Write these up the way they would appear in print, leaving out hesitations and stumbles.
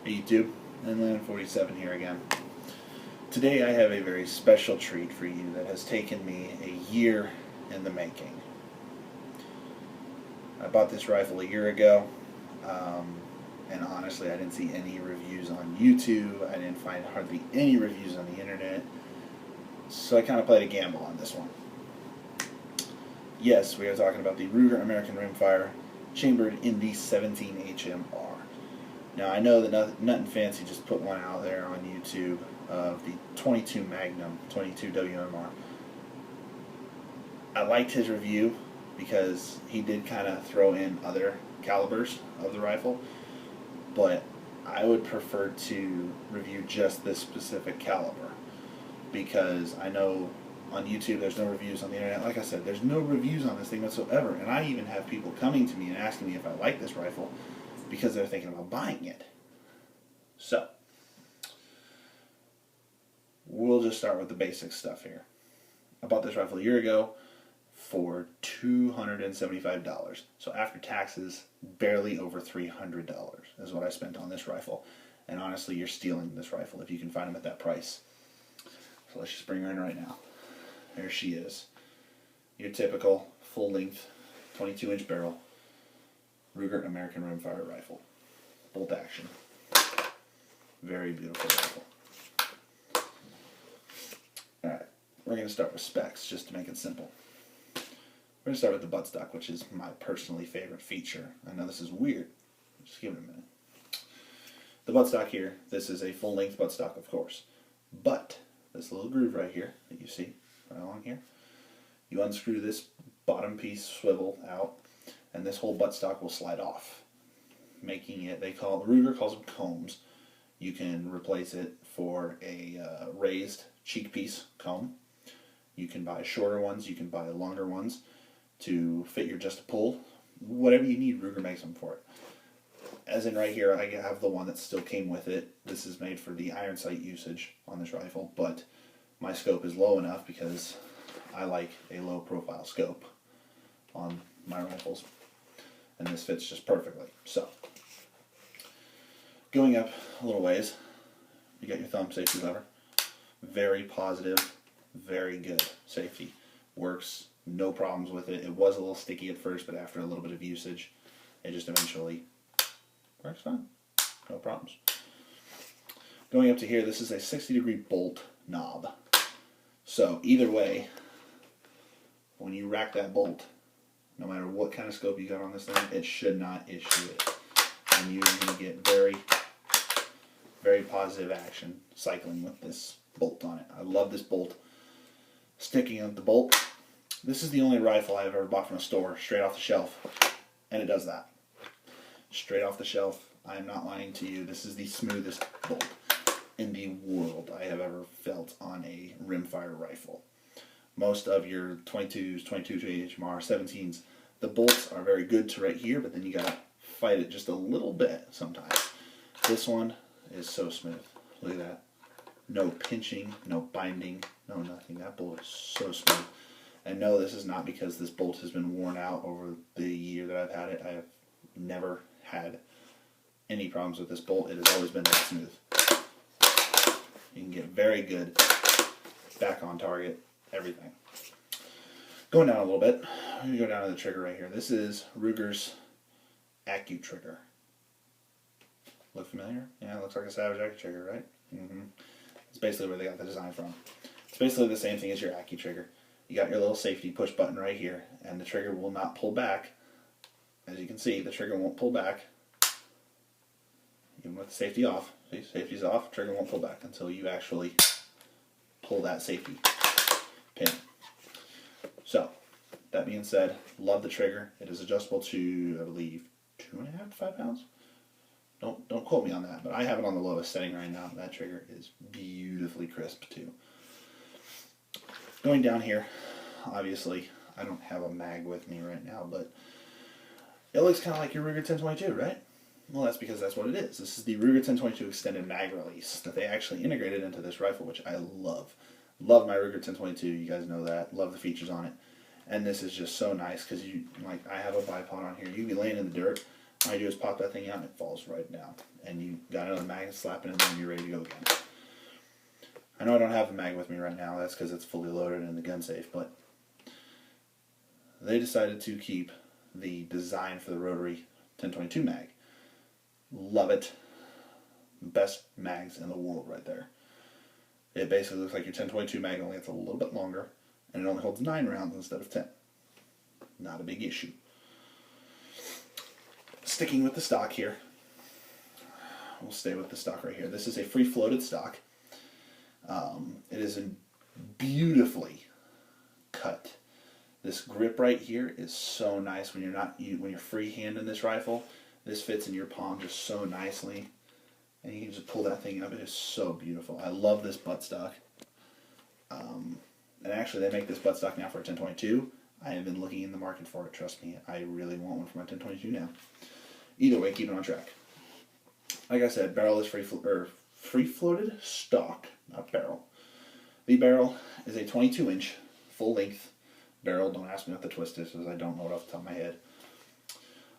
Hey YouTube, Inland47 here again. Today I have a very special treat for you that has taken me a year in the making. I bought this rifle a year ago, and honestly I didn't see any reviews on YouTube. I didn't find hardly any reviews on the internet, so I kind of played a gamble on this one. Yes, we are talking about the Ruger American Rimfire, chambered in the 17HMR. Now I know that Nothing Fancy just put one out there on YouTube of the 22 Magnum, 22 WMR. I liked his review because he did kind of throw in other calibers of the rifle, but I would prefer to review just this specific caliber because I know on YouTube there's no reviews, on the internet, like I said, there's no reviews on this thing whatsoever, and I even have people coming to me and asking me if I like this rifle because they're thinking about buying it. So, we'll just start with the basic stuff here. I bought this rifle a year ago for $275. So after taxes, barely over $300 is what I spent on this rifle. And honestly, you're stealing this rifle if you can find them at that price. So let's just bring her in right now. There she is. Your typical full-length 22-inch barrel Ruger American Rimfire rifle. Bolt action. Very beautiful rifle. Alright, we're going to start with specs just to make it simple. We're going to start with the buttstock, which is my personally favorite feature. I know this is weird. Just give it a minute. The buttstock here, this is a full-length buttstock, of course. But this little groove right here that you see right along here, you unscrew this bottom piece swivel out, and this whole buttstock will slide off, making it, Ruger calls them combs. You can replace it for a raised cheek piece comb. You can buy shorter ones, you can buy longer ones to fit your just pull. Whatever you need, Ruger makes them for it. As in right here, I have the one that still came with it. This is made for the iron sight usage on this rifle, but my scope is low enough because I like a low profile scope on my rifles, and this fits just perfectly. So, going up a little ways, you got your thumb safety lever. Very positive, very good safety. Works, no problems with it. It was a little sticky at first, but after a little bit of usage, it just eventually works fine. No problems. Going up to here, this is a 60-degree bolt knob. So either way, when you rack that bolt, no matter what kind of scope you got on this thing, it should not issue it. And you're going to get very, very positive action cycling with this bolt on it. I love this bolt. Sticking out the bolt. This is the only rifle I've ever bought from a store, straight off the shelf, and it does that. Straight off the shelf. I am not lying to you. This is the smoothest bolt in the world I have ever felt on a rimfire rifle. Most of your 22s, 22HMR, 17s, the bolts are very good to right here, but then you gotta fight it just a little bit sometimes. This one is so smooth. Look at that. No pinching, no binding, no nothing. That bolt is so smooth. And no, this is not because this bolt has been worn out over the year that I've had it. I have never had any problems with this bolt. It has always been that smooth. You can get very good back on target, everything. Going down a little bit, I'm going to go down to the trigger right here. This is Ruger's AccuTrigger. Look familiar? Yeah, it looks like a Savage AccuTrigger, right? It's basically where they got the design from. It's basically the same thing as your AccuTrigger. You got your little safety push button right here, and the trigger will not pull back. As you can see, the trigger won't pull back. Even with the safety off. See, safety's off, trigger won't pull back until you actually pull that safety pin. So, that being said, love the trigger. It is adjustable to, I believe, 2.5 to 5 pounds. Don't quote me on that, but I have it on the lowest setting right now. That trigger is beautifully crisp too. Going down here, obviously, I don't have a mag with me right now, but it looks kind of like your Ruger 1022, right? Well, that's because that's what it is. This is the Ruger 1022 extended mag release that they actually integrated into this rifle, which I love. Love my Ruger 1022, you guys know that. Love the features on it. And this is just so nice because I have a bipod on here. You can be laying in the dirt, All you do is pop that thing out and it falls right down. And you got another mag, slap it in there, and you're ready to go again. I know I don't have the mag with me right now, that's because it's fully loaded in the gun safe, but they decided to keep the design for the rotary 1022 mag. Love it. Best mags in the world right there. It basically looks like your 1022 mag, only it's a little bit longer, and it only holds 9 rounds instead of 10. Not a big issue. Sticking with the stock here, we'll stay with the stock right here. This is a free floated stock. It is beautifully cut. This grip right here is so nice when you're freehanding this rifle. This fits in your palm just so nicely, and you can just pull that thing up. It is so beautiful. I love this buttstock. And actually, they make this buttstock now for a 1022. I have been looking in the market for it. Trust me, I really want one for my 1022 now. Either way, keep it on track. Like I said, barrel is free floated stock, not barrel. The barrel is a 22-inch full length barrel. Don't ask me what the twist is, because I don't know it off the top of my head.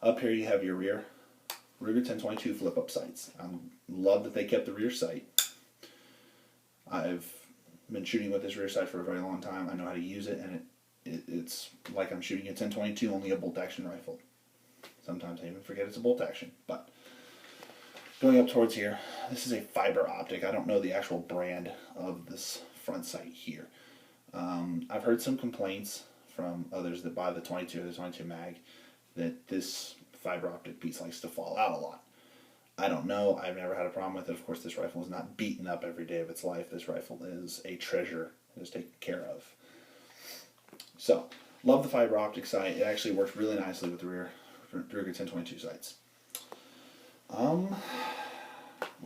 Up here you have your rear Ruger 1022 flip up sights. I love that they kept the rear sight. I've been shooting with this rear sight for a very long time. I know how to use it, and it's like I'm shooting a 1022, only a bolt action rifle. Sometimes I even forget it's a bolt action. But going up towards here, this is a fiber optic. I don't know the actual brand of this front sight here. I've heard some complaints from others that buy the 22 or the 22 mag that this fiber optic piece likes to fall out a lot. I don't know. I've never had a problem with it. Of course, this rifle is not beaten up every day of its life. This rifle is a treasure. It is taken care of. So, love the fiber optic sight. It actually works really nicely with the rear Ruger 1022 sights. We'll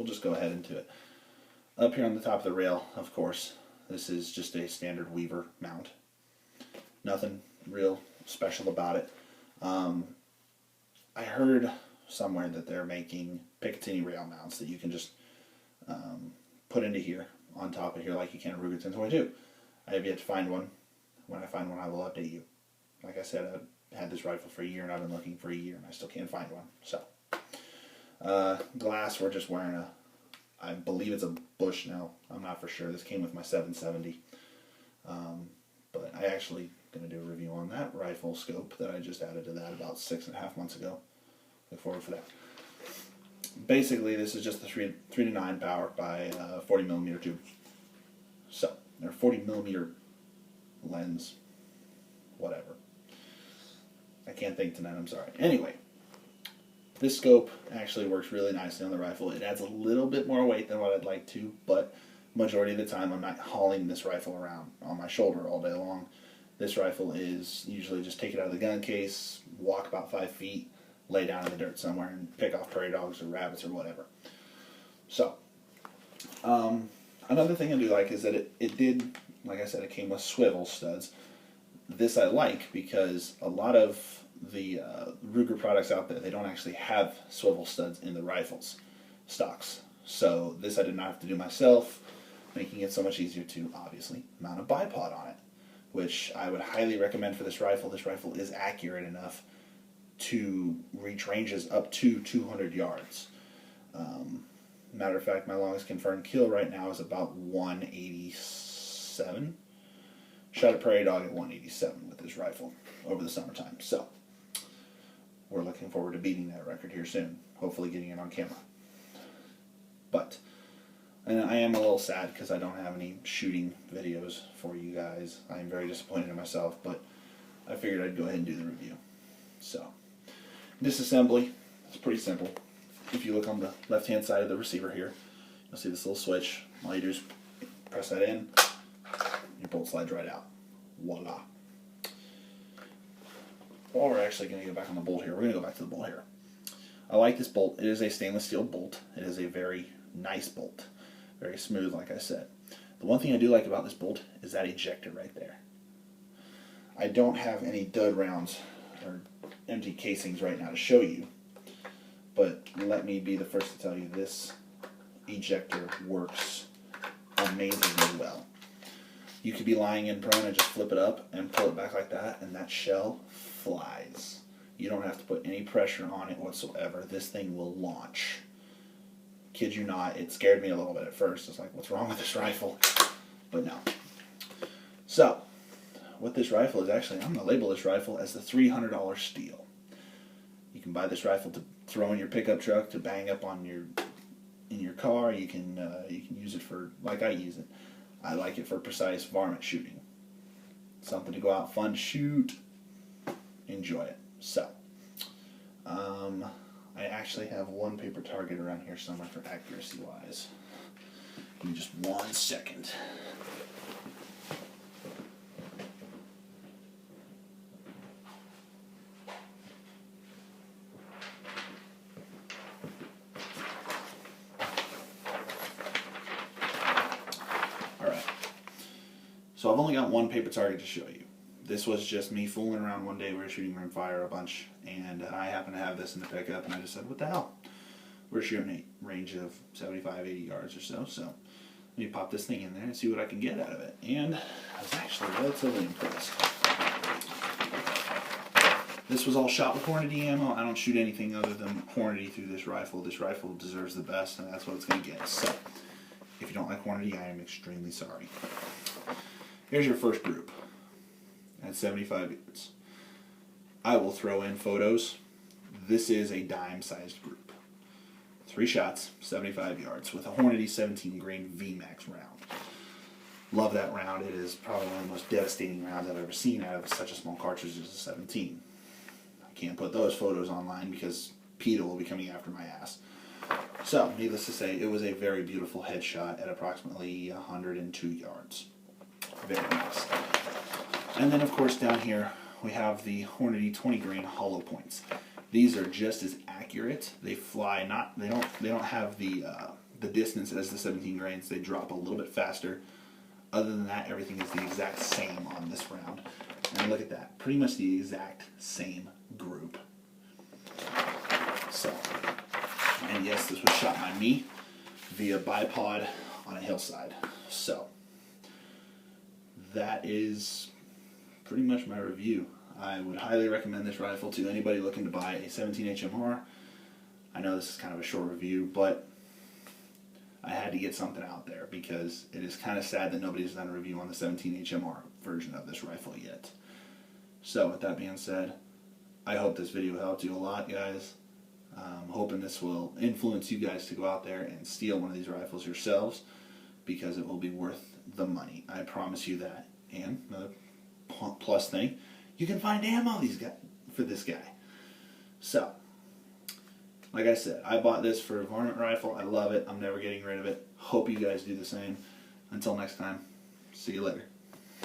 just go ahead into it. Up here on the top of the rail, of course, this is just a standard Weaver mount. Nothing real special about it. I heard somewhere that they're making Picatinny rail mounts that you can just put into here, on top of here, like you can a Ruger 1022. I have yet to find one. When I find one, I will update you. Like I said, I've had this rifle for a year, and I've been looking for a year, and I still can't find one. So, glass, we're just wearing I believe it's a Bush now. I'm not for sure. This came with my 770. But I actually going to do a review on that rifle scope that I just added to that about 6.5 months ago. Look forward for that. Basically, this is just the 3 to 9 power by 40 millimeter tube. So, they're 40 millimeter lens, whatever. I can't think tonight, I'm sorry. Anyway, this scope actually works really nicely on the rifle. It adds a little bit more weight than what I'd like to, but majority of the time I'm not hauling this rifle around on my shoulder all day long. This rifle is usually just take it out of the gun case, walk about 5 feet, lay down in the dirt somewhere, and pick off prairie dogs or rabbits or whatever. So, another thing I do like is that it did, like I said, it came with swivel studs. This I like because a lot of the Ruger products out there, they don't actually have swivel studs in the rifles stocks. So this I did not have to do myself, making it so much easier to obviously mount a bipod on it, which I would highly recommend for this rifle. This rifle is accurate enough to reach ranges up to 200 yards. Matter of fact, my longest confirmed kill right now is about 187. Shot a prairie dog at 187 with this rifle over the summertime. So, we're looking forward to beating that record here soon. Hopefully getting it on camera. But, and I am a little sad because I don't have any shooting videos for you guys. I am very disappointed in myself, but I figured I'd go ahead and do the review. So, disassembly is pretty simple. If you look on the left-hand side of the receiver here, you'll see this little switch. All you do is press that in, your bolt slides right out. Voila. Well, we're actually going to go back on the bolt here. We're going to go back to the bolt here. I like this bolt. It is a stainless steel bolt. It is a very nice bolt. Very smooth, like I said. The one thing I do like about this bolt is that ejector right there. I don't have any dud rounds or empty casings right now to show you, but let me be the first to tell you this ejector works amazingly well. You could be lying in prone and just flip it up and pull it back like that, and that shell flies. You don't have to put any pressure on it whatsoever. This thing will launch. Kid you not, it scared me a little bit at first. It's like, what's wrong with this rifle? But no. So, what this rifle is actually, I'm going to label this rifle as the $300 steal. You can buy this rifle to throw in your pickup truck, to bang up on in your car. You can use it for, like I use it. I like it for precise varmint shooting. Something to go out, fun to shoot, enjoy it. So, I actually have one paper target around here somewhere for accuracy wise. Give me just 1 second. Alright, so I've only got one paper target to show you. This was just me fooling around one day. We were shooting Rimfire a bunch, and I happened to have this in the pickup, and I just said, what the hell? We're shooting a range of 75, 80 yards or so, so let me pop this thing in there and see what I can get out of it. And I was actually relatively impressed. This was all shot with Hornady ammo. I don't shoot anything other than Hornady through this rifle. This rifle deserves the best, and that's what it's going to get. So, if you don't like Hornady, I am extremely sorry. Here's your first group at 75 yards. I will throw in photos. This is a dime-sized group. 3 shots, 75 yards, with a Hornady 17 grain VMAX round. Love that round. It is probably one of the most devastating rounds I've ever seen out of such a small cartridge as a 17. I can't put those photos online because PETA will be coming after my ass. So, needless to say, it was a very beautiful headshot at approximately 102 yards. Very nice. And then, of course, down here we have the Hornady 20 grain hollow points. These are just as accurate. They fly not. They don't have the distance as the 17 grains. They drop a little bit faster. Other than that, everything is the exact same on this round. And look at that, pretty much the exact same group. So, and yes, this was shot by me via bipod on a hillside. So, that is pretty much my review. I would highly recommend this rifle to anybody looking to buy a 17HMR. I know this is kind of a short review, but I had to get something out there because it is kind of sad that nobody's done a review on the 17HMR version of this rifle yet. So with that being said, I hope this video helped you a lot, guys. I'm hoping this will influence you guys to go out there and steal one of these rifles yourselves because it will be worth the money. I promise you that. And another plus thing, you can find ammo for this guy. So, like I said, I bought this for a varmint rifle. I love it. I'm never getting rid of it. Hope you guys do the same. Until next time, see you later.